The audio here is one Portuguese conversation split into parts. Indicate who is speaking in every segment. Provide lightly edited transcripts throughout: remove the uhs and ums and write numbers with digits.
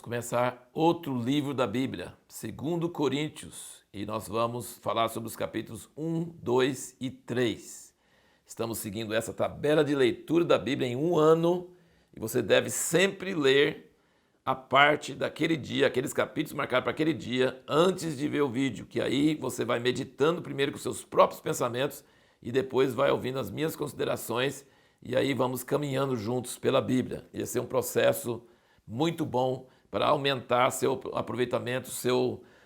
Speaker 1: vamos começar outro livro da Bíblia, 2 Coríntios, e nós vamos falar sobre os capítulos 1, 2 e 3. Estamos seguindo essa tabela de leitura da Bíblia em um ano, e você deve sempre ler a parte daquele dia, aqueles capítulos marcados para aquele dia, antes de ver o vídeo, que aí você vai meditando primeiro com seus próprios pensamentos e depois vai ouvindo as minhas considerações, e aí vamos caminhando juntos pela Bíblia. Esse é um processo muito bom para aumentar seu aproveitamento,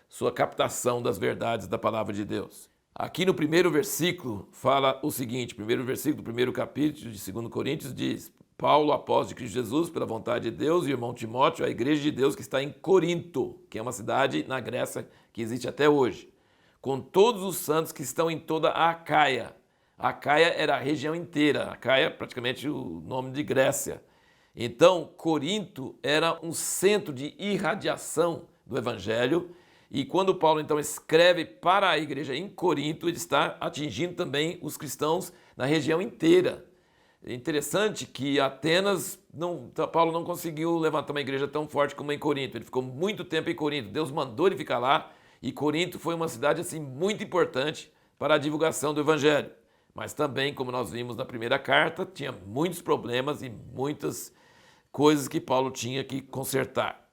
Speaker 1: sua captação das verdades da palavra de Deus. Aqui no primeiro versículo fala o seguinte, primeiro versículo do primeiro capítulo de 2 Coríntios diz: Paulo, apóstolo de Cristo Jesus, pela vontade de Deus, e o irmão Timóteo, a igreja de Deus que está em Corinto, que é uma cidade na Grécia que existe até hoje, com todos os santos que estão em toda a Acaia. A Acaia era a região inteira, a Acaia é praticamente o nome de Grécia. Então, Corinto era um centro de irradiação do Evangelho, e quando Paulo então escreve para a igreja em Corinto, ele está atingindo também os cristãos na região inteira. É interessante que Atenas, Paulo não conseguiu levantar uma igreja tão forte como em Corinto. Ele ficou muito tempo em Corinto. Deus mandou ele ficar lá e Corinto foi uma cidade assim muito importante para a divulgação do Evangelho. Mas também, como nós vimos na primeira carta, tinha muitos problemas e muitas coisas que Paulo tinha que consertar.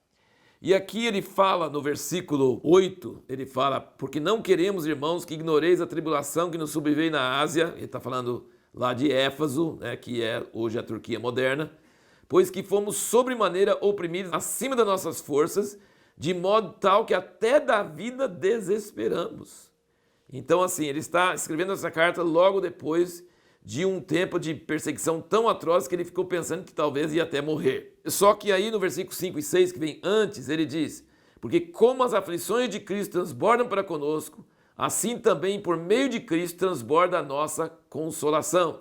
Speaker 1: E aqui ele fala no versículo 8, ele fala: porque não queremos, irmãos, que ignoreis a tribulação que nos sobreveio na Ásia. Ele está falando lá de Éfaso, que é hoje a Turquia moderna, pois que fomos sobremaneira oprimidos acima das nossas forças, de modo tal que até da vida desesperamos. Então, assim, ele está escrevendo essa carta logo depois de um tempo de perseguição tão atroz que ele ficou pensando que talvez ia até morrer. Só que aí no versículo 5 e 6, que vem antes, ele diz: porque como as aflições de Cristo transbordam para conosco, assim também por meio de Cristo transborda a nossa consolação.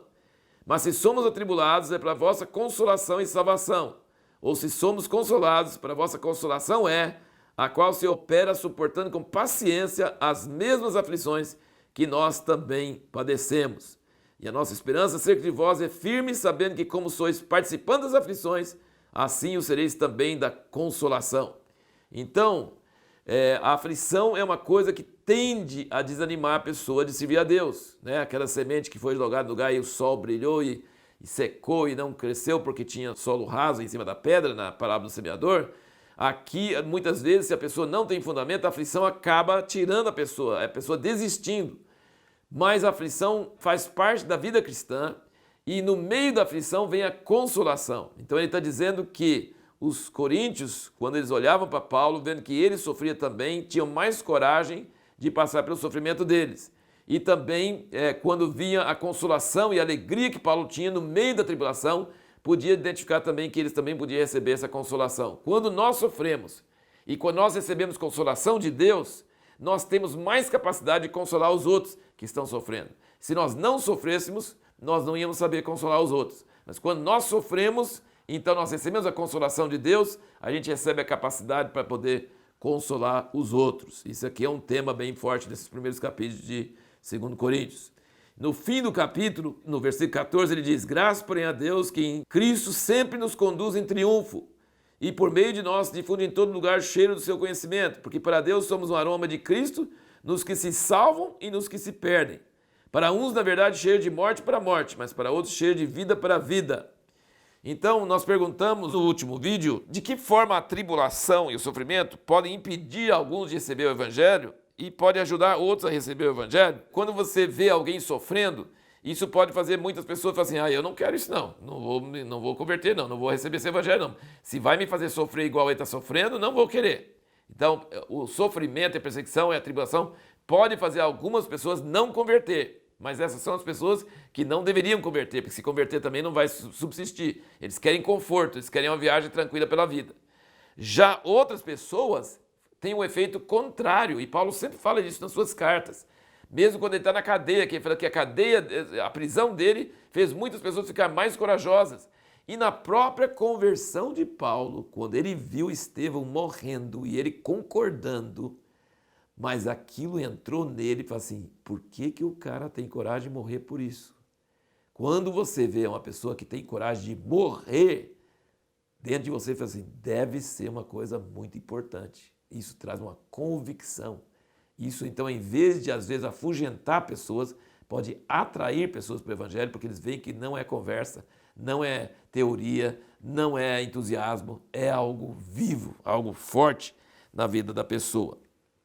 Speaker 1: Mas se somos atribulados, é para a vossa consolação e salvação. Ou se somos consolados, para a vossa consolação é a qual se opera suportando com paciência as mesmas aflições que nós também padecemos. E a nossa esperança acerca de vós é firme, sabendo que como sois participantes das aflições, assim o sereis também da consolação. Então, a aflição é uma coisa que tende a desanimar a pessoa de servir a Deus. Aquela semente que foi jogada no lugar e o sol brilhou e secou e não cresceu porque tinha solo raso em cima da pedra, na parábola do semeador. Aqui, muitas vezes, se a pessoa não tem fundamento, a aflição acaba tirando a pessoa desistindo. Mas a aflição faz parte da vida cristã e no meio da aflição vem a consolação. Então ele está dizendo que os coríntios, quando eles olhavam para Paulo, vendo que ele sofria também, tinham mais coragem de passar pelo sofrimento deles. E também, quando via a consolação e a alegria que Paulo tinha no meio da tribulação, podia identificar também que eles também podiam receber essa consolação. Quando nós sofremos e quando nós recebemos consolação de Deus, nós temos mais capacidade de consolar os outros que estão sofrendo. Se nós não sofrêssemos, nós não íamos saber consolar os outros. Mas quando nós sofremos, então nós recebemos a consolação de Deus, a gente recebe a capacidade para poder consolar os outros. Isso aqui é um tema bem forte nesses primeiros capítulos de 2 Coríntios. No fim do capítulo, no versículo 14, ele diz: graças, porém, a Deus que em Cristo sempre nos conduz em triunfo, e por meio de nós difunde em todo lugar o cheiro do seu conhecimento, porque para Deus somos um aroma de Cristo nos que se salvam e nos que se perdem. Para uns, na verdade, cheiro de morte para a morte, mas para outros, cheiro de vida para a vida. Então, nós perguntamos no último vídeo de que forma a tribulação e o sofrimento podem impedir alguns de receber o Evangelho e pode ajudar outros a receber o Evangelho. Quando você vê alguém sofrendo, isso pode fazer muitas pessoas falarem assim: eu não quero isso não vou converter não vou receber esse Evangelho não. Se vai me fazer sofrer igual ele está sofrendo, não vou querer. Então, o sofrimento, a perseguição e a tribulação pode fazer algumas pessoas não converter. Mas essas são as pessoas que não deveriam converter, porque se converter também não vai subsistir. Eles querem conforto, eles querem uma viagem tranquila pela vida. Já outras pessoas têm um efeito contrário, e Paulo sempre fala disso nas suas cartas. Mesmo quando ele está na cadeia, que ele fala que a prisão dele fez muitas pessoas ficar mais corajosas. E na própria conversão de Paulo, quando ele viu Estevão morrendo e ele concordando, mas aquilo entrou nele e falou assim: por que o cara tem coragem de morrer por isso? Quando você vê uma pessoa que tem coragem de morrer dentro de você e fala assim, deve ser uma coisa muito importante. Isso traz uma convicção. Isso, então, em vez de, às vezes, afugentar pessoas, pode atrair pessoas para o Evangelho, porque eles veem que não é conversa, não é teoria, não é entusiasmo, é algo vivo, algo forte na vida da pessoa.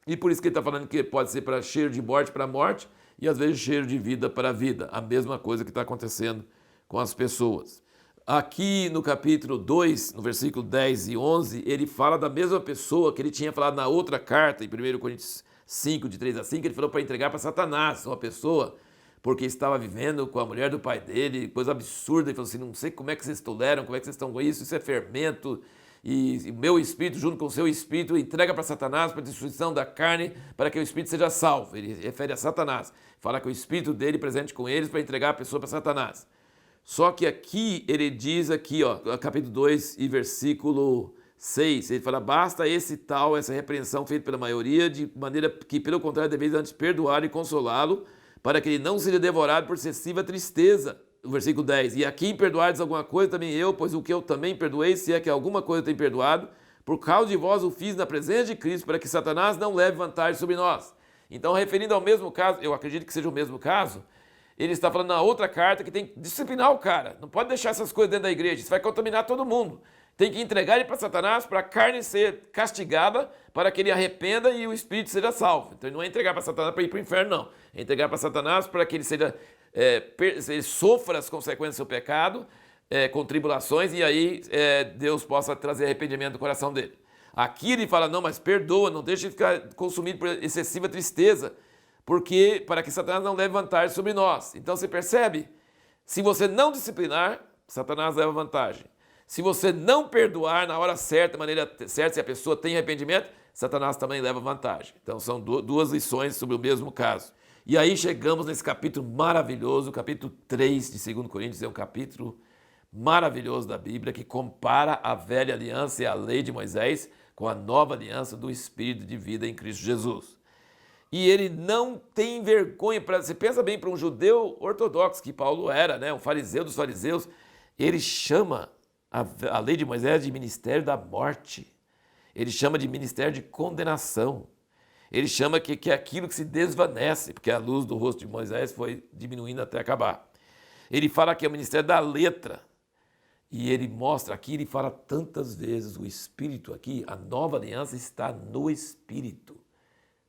Speaker 1: E por isso que ele está falando que pode ser para cheiro de morte para morte e às vezes cheiro de vida para vida. A mesma coisa que está acontecendo com as pessoas. Aqui no capítulo 2, no versículo 10 e 11, ele fala da mesma pessoa que ele tinha falado na outra carta, em 1 Coríntios 5, de 3 a 5, ele falou para entregar para Satanás, uma pessoa, porque estava vivendo com a mulher do pai dele, coisa absurda. Ele falou assim, não sei como é que vocês toleram, como é que vocês estão com isso é fermento, e o meu espírito junto com o seu espírito entrega para Satanás, para a destruição da carne, para que o espírito seja salvo. Ele refere a Satanás, fala que o espírito dele presente com eles para entregar a pessoa para Satanás. Só que aqui ele diz aqui, ó, capítulo 2 e versículo 6, ele fala, basta essa repreensão feita pela maioria, de maneira que, pelo contrário, deveis antes perdoar e consolá-lo, para que ele não seja devorado por excessiva tristeza. O versículo 10, e a quem perdoardes alguma coisa, também eu, pois o que eu também perdoei, se é que alguma coisa eu tenho perdoado, por causa de vós o fiz na presença de Cristo, para que Satanás não leve vantagem sobre nós. Então, referindo ao mesmo caso, eu acredito que seja o mesmo caso, ele está falando na outra carta que tem que disciplinar o cara. Não pode deixar essas coisas dentro da igreja, isso vai contaminar todo mundo. Tem que entregar ele para Satanás, para a carne ser castigada, para que ele arrependa e o espírito seja salvo. Então ele não é entregar para Satanás para ir para o inferno, não. É entregar para Satanás para que ele ele sofra as consequências do seu pecado, com tribulações, e aí Deus possa trazer arrependimento do coração dele. Aqui ele fala, não, mas perdoa, não deixe de ficar consumido por excessiva tristeza, porque para que Satanás não leve vantagem sobre nós. Então você percebe? Se você não disciplinar, Satanás leva vantagem. Se você não perdoar na hora certa, maneira certa, se a pessoa tem arrependimento, Satanás também leva vantagem. Então são duas lições sobre o mesmo caso. E aí chegamos nesse capítulo maravilhoso, o capítulo 3 de 2 Coríntios, é um capítulo maravilhoso da Bíblia, que compara a velha aliança e a lei de Moisés com a nova aliança do Espírito de vida em Cristo Jesus. E ele não tem vergonha, você pensa bem, para um judeu ortodoxo, que Paulo era, né, um fariseu dos fariseus, ele chama a lei de Moisés de ministério da morte. Ele chama de ministério de condenação. Ele chama que é aquilo que se desvanece, porque a luz do rosto de Moisés foi diminuindo até acabar. Ele fala que é o ministério da letra. E ele mostra aqui, ele fala tantas vezes, o Espírito aqui, a nova aliança está no Espírito.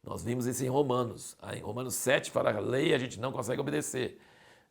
Speaker 1: Nós vimos isso em Romanos. Em Romanos 7 fala a lei a gente não consegue obedecer.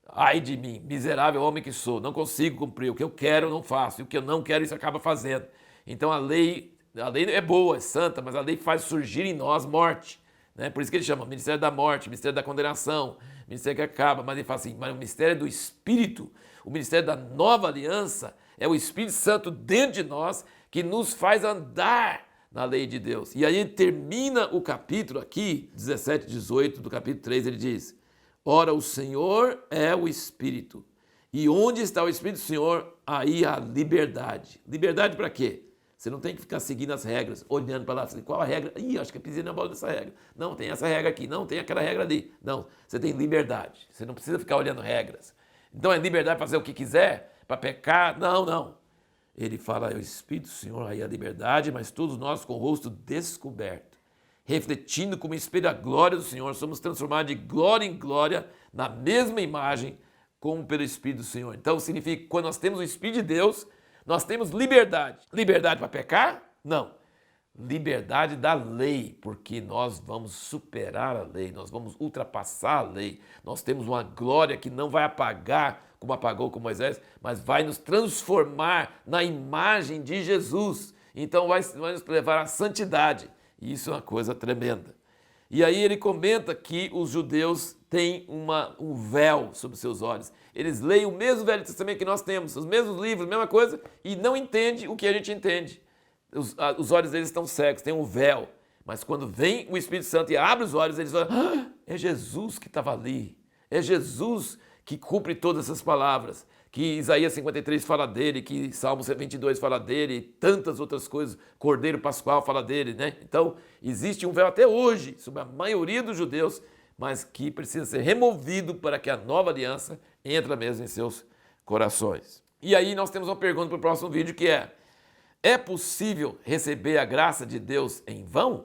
Speaker 1: Ai de mim, miserável homem que sou, não consigo cumprir. O que eu quero eu não faço, e o que eu não quero isso acaba fazendo. Então a lei é boa, é santa, mas a lei faz surgir em nós morte. Né? Por isso que ele chama ministério da morte, ministério da condenação, ministério que acaba. Mas ele fala assim, mas o ministério do Espírito, o ministério da nova aliança, é o Espírito Santo dentro de nós que nos faz andar na lei de Deus. E aí ele termina o capítulo aqui, 17, 18 do capítulo 3, ele diz, ora, o Senhor é o Espírito, e onde está o Espírito do Senhor, aí há liberdade. Liberdade para quê? Você não tem que ficar seguindo as regras, olhando para lá, assim, qual a regra? Ih, acho que eu pisei na bola dessa regra. Não, tem essa regra aqui, não, tem aquela regra ali. Não, você tem liberdade, você não precisa ficar olhando regras. Então é liberdade para fazer o que quiser, para pecar? Não, não. Ele fala, é o Espírito do Senhor, aí a liberdade, mas todos nós com o rosto descoberto, refletindo como espelho a glória do Senhor, somos transformados de glória em glória, na mesma imagem, como pelo Espírito do Senhor. Então significa que quando nós temos o Espírito de Deus, nós temos liberdade. Liberdade para pecar? Não. Liberdade da lei, porque nós vamos superar a lei, nós vamos ultrapassar a lei. Nós temos uma glória que não vai apagar, como apagou com Moisés, mas vai nos transformar na imagem de Jesus. Então vai nos levar à santidade. E isso é uma coisa tremenda. E aí ele comenta que os judeus têm um véu sobre seus olhos. Eles leem o mesmo Velho Testamento que nós temos, os mesmos livros, a mesma coisa, e não entendem o que a gente entende. Os olhos deles estão cegos, tem um véu. Mas quando vem o Espírito Santo e abre os olhos, eles falam, é Jesus que estava ali. É Jesus que cumpre todas essas palavras. Que Isaías 53 fala dele, que Salmo 22 fala dele, e tantas outras coisas, Cordeiro Pascual fala dele, né? Então, existe um véu até hoje, sobre a maioria dos judeus, mas que precisa ser removido para que a nova aliança entre mesmo em seus corações. E aí nós temos uma pergunta para o próximo vídeo, que é, É possível receber a graça de Deus em vão?